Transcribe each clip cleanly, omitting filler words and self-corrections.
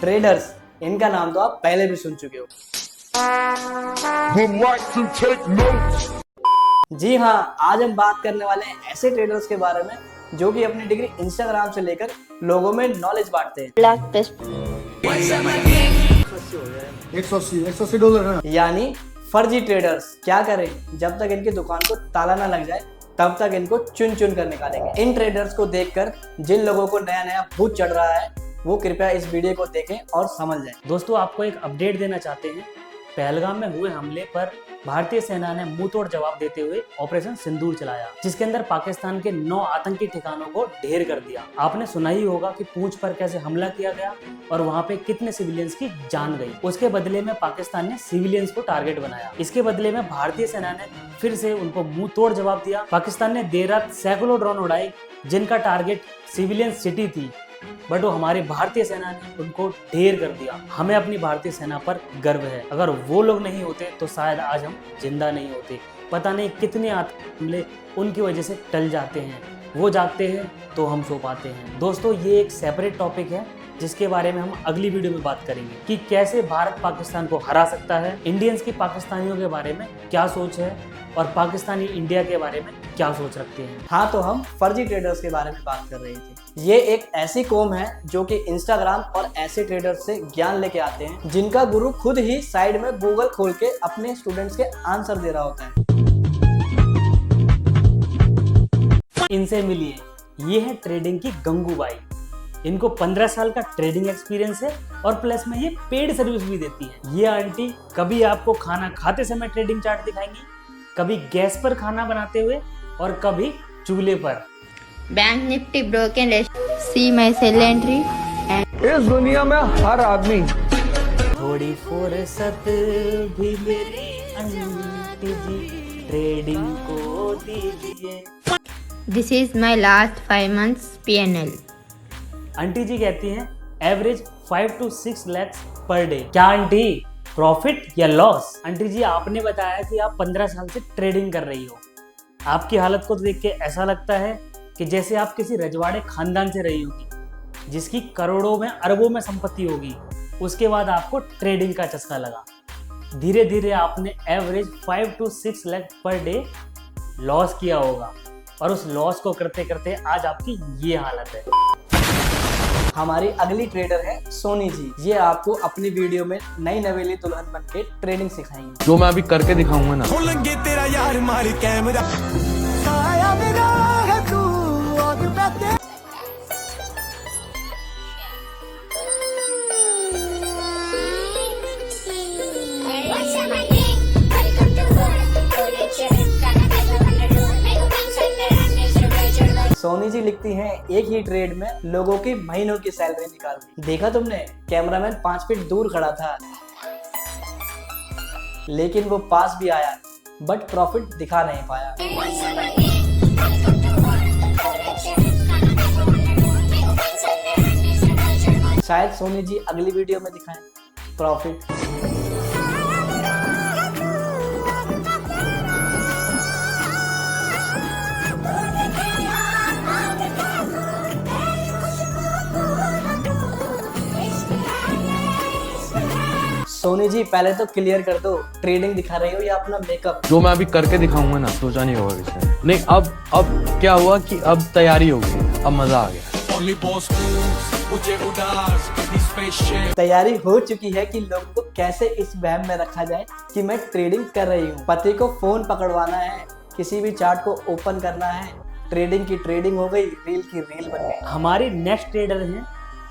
Traders, इनका नाम तो आप पहले भी सुन चुके हो। जी हाँ, आज हम बात करने वाले हैं ऐसे ट्रेडर्स के बारे में जो कि अपनी डिग्री इंस्टाग्राम से लेकर लोगों में नॉलेज बांटते हैं। $180 है। यानी फर्जी ट्रेडर्स। क्या करें, जब तक इनकी दुकान को ताला ना लग जाए तब तक इनको चुन चुन कर निकालेंगे। इन ट्रेडर्स को देखकर जिन लोगों को नया नया भूत चढ़ रहा है वो कृपया इस वीडियो को देखें और समझ जाएं। दोस्तों, आपको एक अपडेट देना चाहते हैं। पहलगाम में हुए हमले पर भारतीय सेना ने मुंह तोड़ जवाब देते हुए ऑपरेशन सिंदूर चलाया, जिसके अंदर पाकिस्तान के 9 आतंकी ठिकानों को ढेर कर दिया। आपने सुना ही होगा कि पूंछ पर कैसे हमला किया गया और वहां पे कितने सिविलियंस की जान गई। उसके बदले में पाकिस्तान ने सिविलियंस को टारगेट बनाया। इसके बदले में भारतीय सेना ने फिर से उनको मुंह तोड़ जवाब दिया। पाकिस्तान ने देर रात सैकड़ों ड्रोन उड़ाए जिनका टारगेट सिविलियन सिटी थी, बट वो हमारी भारतीय सेना ने उनको ढेर कर दिया। हमें अपनी भारतीय सेना पर गर्व है। अगर वो लोग नहीं होते तो शायद आज हम जिंदा नहीं होते। पता नहीं कितने आतंकी हमले उनकी वजह से टल जाते हैं। वो जागते हैं तो हम सो पाते हैं। दोस्तों, ये एक सेपरेट टॉपिक है जिसके बारे में हम अगली वीडियो में बात करेंगे कि कैसे भारत पाकिस्तान को हरा सकता है, इंडियंस की पाकिस्तानियों के बारे में क्या सोच है और पाकिस्तानी इंडिया के बारे में क्या सोच रखते हैं। हाँ, तो हम फर्जी ट्रेडर्स के बारे में बात कर रहे थे। ये एक ऐसी कौम है जो कि इंस्टाग्राम और ऐसे ट्रेडर्स से ज्ञान लेके आते हैं जिनका गुरु खुद ही साइड में गूगल खोल के अपने स्टूडेंट्स के आंसर दे रहा होता है। इनसे मिलिए, ये है ट्रेडिंग की गंगूबाई। इनको 15 साल का ट्रेडिंग एक्सपीरियंस है और प्लस में ये पेड सर्विस भी देती है। ये आंटी कभी आपको खाना खाते समय ट्रेडिंग चार्ट दिखाएंगी, कभी गैस पर खाना बनाते हुए और कभी चूल्हे पर। Bank Nifty broken see my sell entry. इस दुनिया में हर आदमी थोड़ी फुर्सत भी मेरी आंटी जी ट्रेडिंग को दीजिए। This is my last 5 months PNL। Aunty ji कहती हैं average 5 to 6 lakh per day. क्या आंटी, प्रॉफिट या लॉस? आंटी जी, आपने बताया कि आप 15 साल से ट्रेडिंग कर रही हो। आपकी हालत को देख के ऐसा लगता है कि जैसे आप किसी रजवाड़े खानदान से रही होगी जिसकी करोड़ों में अरबों में संपत्ति होगी। उसके बाद आपको ट्रेडिंग का चस्का लगा। धीरे धीरे आपने average 5 to 6 lakh per day loss किया होगा और उस लॉस को करते करते आज आपकी ये हालत है। हमारी अगली ट्रेडर है सोनी जी। ये आपको अपनी वीडियो में नई नवेली दुल्हन बन के ट्रेडिंग सिखाएंगे। जो मैं अभी करके दिखाऊंगा ना। तेरा यार मार कैमरा सोनी जी लिखती हैं एक ही ट्रेड में लोगों की महीनों की सैलरी निकाल दी। देखा तुमने, कैमरामैन 5 फीट दूर खड़ा था लेकिन वो पास भी आया बट प्रॉफिट दिखा नहीं पाया। शायद सोनी जी अगली वीडियो में दिखाएं प्रॉफिट। सोनी जी, पहले तो क्लियर कर दो, ट्रेडिंग दिखा रही हो या अपना मेकअप? जो मैं अभी करके दिखाऊंगा ना, सोचा नहीं होगा किसी ने। नहीं, अब क्या हुआ कि अब तैयारी हो गई, अब मजा आ गया। तैयारी हो चुकी है कि लोगों को कैसे इस वहम में रखा जाए कि मैं ट्रेडिंग कर रही हूँ। पति को फोन पकड़वाना है, किसी भी चार्ट को ओपन करना है, ट्रेडिंग की ट्रेडिंग हो गई, रील की रील बन गई। हमारी नेक्स्ट ट्रेडर हैं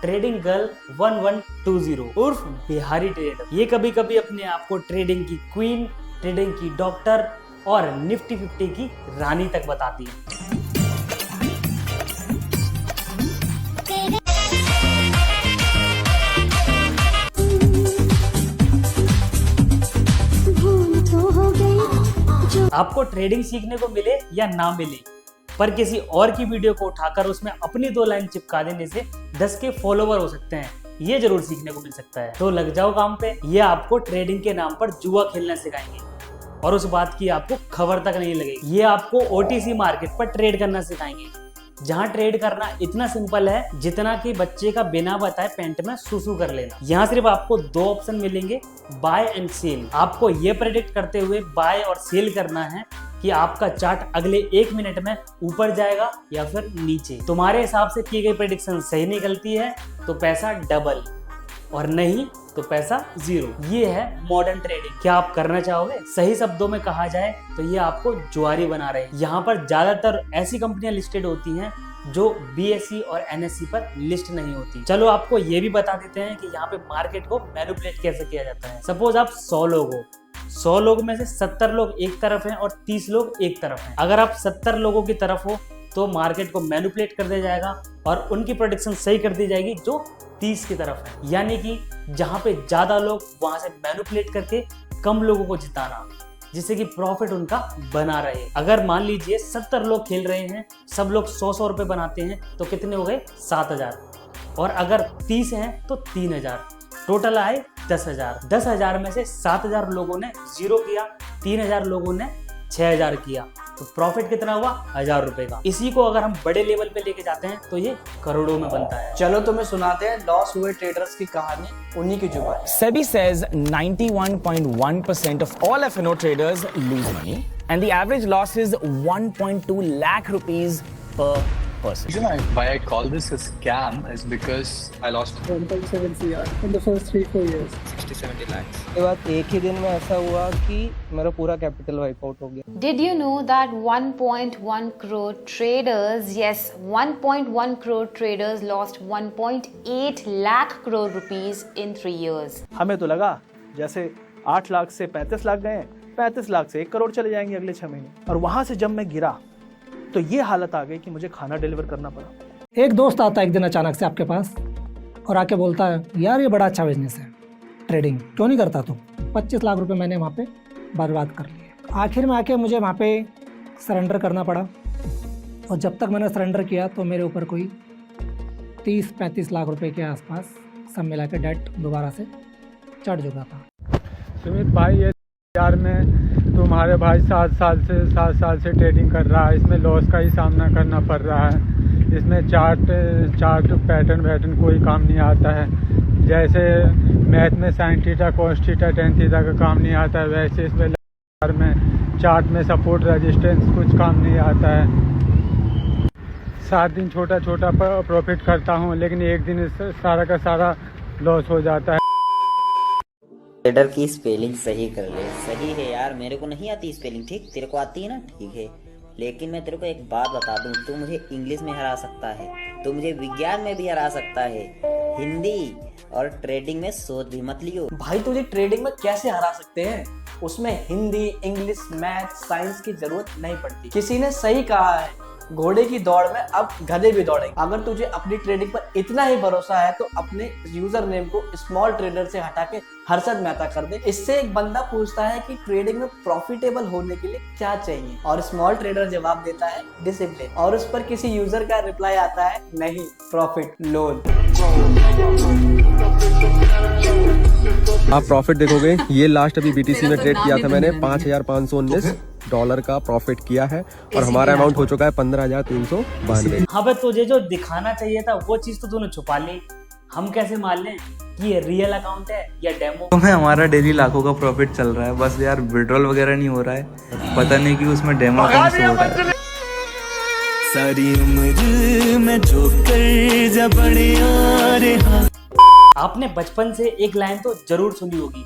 ट्रेडिंग गर्ल 1120 उर्फ बिहारी ट्रेडर। ये कभी कभी अपने आप को ट्रेडिंग की क्वीन, ट्रेडिंग की डॉक्टर और निफ्टी 50 की रानी तक बताती है। आपको ट्रेडिंग सीखने को मिले या ना मिले, पर किसी और की वीडियो को उठाकर उसमें अपनी 2 लाइन चिपका देने से 10 के फॉलोवर हो सकते हैं, ये जरूर सीखने को मिल सकता है। तो लग जाओ काम पे। ये आपको ट्रेडिंग के नाम पर जुआ खेलना सिखाएंगे और उस बात की आपको खबर तक नहीं लगेगी। ये आपको OTC मार्केट पर ट्रेड करना सिखाएंगे जहाँ ट्रेड करना इतना सिंपल है जितना कि बच्चे का बिना बताए पैंट में सुसु कर लेना। यहाँ सिर्फ आपको दो ऑप्शन मिलेंगे, बाय एंड सेल। आपको ये प्रेडिक्ट करते हुए बाय और सेल करना है कि आपका चार्ट अगले 1 मिनट में ऊपर जाएगा या फिर नीचे। तुम्हारे हिसाब से की गई प्रेडिक्शन सही निकलती है तो पैसा डबल, और नहीं तो पैसा 0। ये है मॉडर्न ट्रेडिंग। क्या आप करना चाहोगे? सही शब्दों में कहा जाए तो ये आपको जुआरी बना रहे हैं। यहाँ पर ज्यादातर ऐसी कंपनियां लिस्टेड होती हैं जो BSE और NSE पर लिस्ट नहीं होती। चलो आपको ये भी बता देते हैं कि यहाँ पे मार्केट को मैनिपुलेट कैसे किया जाता है। सपोज आप 100 लोग हो, 100 लोग में से 70 लोग एक तरफ हैं और 30 लोग एक तरफ हैं। अगर आप 70 लोगों की तरफ हो तो मार्केट को मैनिपुलेट कर दिया जाएगा और उनकी प्रेडिक्शन सही कर दी जाएगी जो 30 की तरफ है। यानी कि जहां पे ज्यादा लोग वहां से मैनिपुलेट करके कम लोगों को जिताना, जिससे कि प्रॉफिट उनका बना रहे। अगर मान लीजिए 70 लोग खेल रहे हैं, सब लोग 100 रुपए बनाते हैं तो कितने हो गए? 7000। और अगर 30 हैं तो 3000, टोटल आए 10,000। 10,000 में से 7,000 लोगों ने 0 किया, 3,000 लोगों ने 6,000 किया, तो प्रॉफिट कितना हुआ? 1,000 रुपए का। इसी को अगर हम बड़े लेवल पे लेके जाते हैं तो ये करोड़ों में बनता है। चलो तुम्हें सुनाते हैं लॉस हुए ट्रेडर्स की कहानी, उन्हीं की जुबान। SEBI says 91.1% of all F&O traders lose money, and the average loss is 1.2 lakh rupees per person. The reason why I call this a scam is because I lost 1.7 CR in the first 3-4 years. 60-70 lakhs. उसके बाद एक ही दिन में ऐसा हुआ कि मेरा पूरा कैपिटल वाइप आउट हो गया। Did you know that 1.1 crore traders, yes, 1.1 crore traders lost 1.8 lakh crore rupees in 3 years? हमें तो लगा जैसे 8 लाख से 35 लाख गए, 35 लाख से 1 करोड़ चले जाएंगे अगले 6 महीने। और वहां से जब मैं गिरा तो ये हालत आ गई कि मुझे खाना डिलीवर करना पड़ा। एक दोस्त आता है एक दिन अचानक से आपके पास और आके बोलता है, यार ये बड़ा अच्छा बिजनेस है, ट्रेडिंग क्यों नहीं करता तू? 25 लाख रुपए मैंने वहाँ पे बर्बाद कर लिए। आखिर में आके मुझे वहाँ पे सरेंडर करना पड़ा, और जब तक मैंने सरेंडर किया तो मेरे ऊपर कोई 30-35 लाख रुपए के आसपास सब मिला के डेट दोबारा से चढ़ चुका था। सुमित भाई, ये यार में तुम्हारे भाई 7 साल से ट्रेडिंग कर रहा है, इसमें लॉस का ही सामना करना पड़ रहा है। इसमें चार्ट पैटर्न कोई काम नहीं आता है। जैसे मैथ में sine theta, cos theta, tan theta का काम नहीं आता है, वैसे इसमें में चार्ट में सपोर्ट रेजिस्टेंस कुछ काम नहीं आता है। 7 दिन छोटा प्रॉफिट करता हूँ, लेकिन एक दिन सारा का सारा लॉस हो जाता है। ट्रेडर की स्पेलिंग सही कर ले। सही है यार, मेरे को नहीं आती स्पेलिंग, ठीक? तेरे को आती है ना, ठीक है। लेकिन मैं तेरे को एक बात बता दूं, तू मुझे इंग्लिश में हरा सकता है, तू मुझे विज्ञान में भी हरा सकता है, हिंदी और ट्रेडिंग में सोच भी मत लियो। भाई तुझे ट्रेडिंग में कैसे हरा सकते हैं? उसमें हिंदी, इंग्लिश, मैथ, साइंस की जरूरत नहीं पड़ती। किसी ने सही कहा है, घोड़े की दौड़ में अब गधे भी दौड़ेंगे। अगर तुझे अपनी ट्रेडिंग पर इतना ही भरोसा है तो अपने यूजर नेम को स्मॉल ट्रेडर से हटा के हर्षद मेहता कर दे। इससे एक बंदा पूछता है कि ट्रेडिंग में प्रॉफिटेबल होने के लिए क्या चाहिए, और स्मॉल ट्रेडर जवाब देता है डिसिप्लिन, और उस पर किसी यूजर का रिप्लाई आता है नहीं, प्रॉफिट लोन। आप प्रॉफिट देखोगे, ये लास्ट अभी BTC में ट्रेड किया था मैंने, $5,519 का प्रॉफिट किया है, और हमारा अमाउंट हो चुका है 15,392। हाँ भाई, तुझे जो दिखाना चाहिए था वो चीज तो तूने छुपा ली। हम कैसे मान लें कि ये रियल अकाउंट है या डेमो? तो हमारा डेली लाखों का प्रॉफिट चल रहा है, बस यार विड्रॉल वगैरह नहीं हो रहा है, पता नहीं कि उसमें डेमो अकाउंट से हो रहा है। सारी उम्र में जो कर जा बड़े यार। आपने बचपन से एक लाइन तो जरूर सुनी होगी,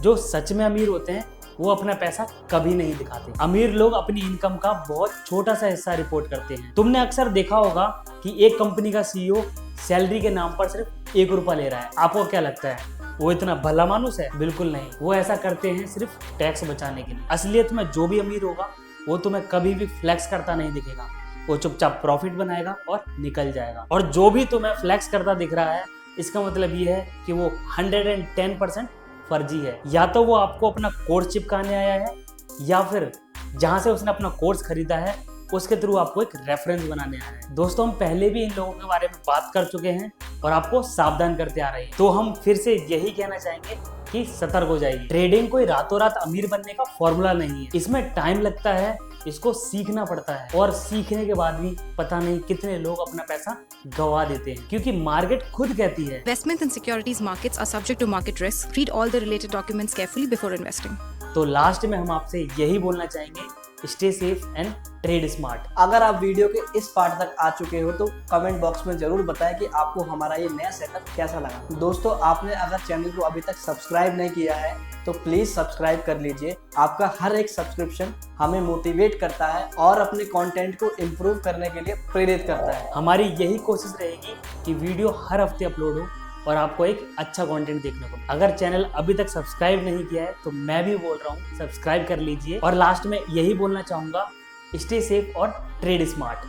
जो सच में अमीर होते हैं वो अपना पैसा कभी नहीं दिखाते। अमीर लोग अपनी इनकम का बहुत छोटा सा हिस्सा रिपोर्ट करते हैं। तुमने अक्सर देखा होगा कि एक कंपनी का CEO सैलरी के नाम पर सिर्फ 1 रुपया ले रहा है। आपको क्या लगता है वो इतना भला मानुस है? बिल्कुल नहीं, वो ऐसा करते हैं सिर्फ टैक्स बचाने के लिए। असलियत में जो भी अमीर होगा वो तुम्हें कभी भी फ्लैक्स करता नहीं दिखेगा, वो चुपचाप प्रॉफिट बनाएगा और निकल जाएगा। और जो भी तुम्हें फ्लैक्स करता दिख रहा है, इसका मतलब ये है कि वो 110% फर्जी है। या तो वो आपको अपना कोर्स चिपकाने आया है, या फिर जहां से उसने अपना कोर्स खरीदा है उसके थ्रू आपको एक रेफरेंस बनाने आया है। दोस्तों, हम पहले भी इन लोगों के बारे में बात कर चुके हैं और आपको सावधान करते आ रहे हैं, तो हम फिर से यही कहना चाहेंगे कि सतर्क हो जाइए। ट्रेडिंग कोई रातों रात अमीर बनने का फॉर्मूला नहीं है, इसमें टाइम लगता है, इसको सीखना पड़ता है और सीखने के बाद भी पता नहीं कितने लोग अपना पैसा गवा देते हैं, क्योंकि मार्केट खुद कहती है Investment in securities markets are subject to market risk. Read all the related documents carefully before investing. तो लास्ट में हम आपसे यही बोलना चाहेंगे, stay safe and trade smart. अगर आप वीडियो के इस पार्ट तक आ चुके हो तो कमेंट बॉक्स में जरूर बताएं कि आपको हमारा ये नया सेटअप कैसा लगा। दोस्तों, आपने अगर चैनल को अभी तक सब्सक्राइब नहीं किया है तो प्लीज सब्सक्राइब कर लीजिए। आपका हर एक सब्सक्रिप्शन हमें मोटिवेट करता है और अपने कंटेंट को इम्प्रूव करने के लिए प्रेरित करता है। हमारी यही कोशिश रहेगी कि वीडियो हर हफ्ते अपलोड हो और आपको एक अच्छा कंटेंट देखने को। अगर चैनल अभी तक सब्सक्राइब नहीं किया है तो मैं भी बोल रहा हूँ सब्सक्राइब कर लीजिए। और लास्ट में यही बोलना चाहूंगा, स्टे सेफ और ट्रेड स्मार्ट।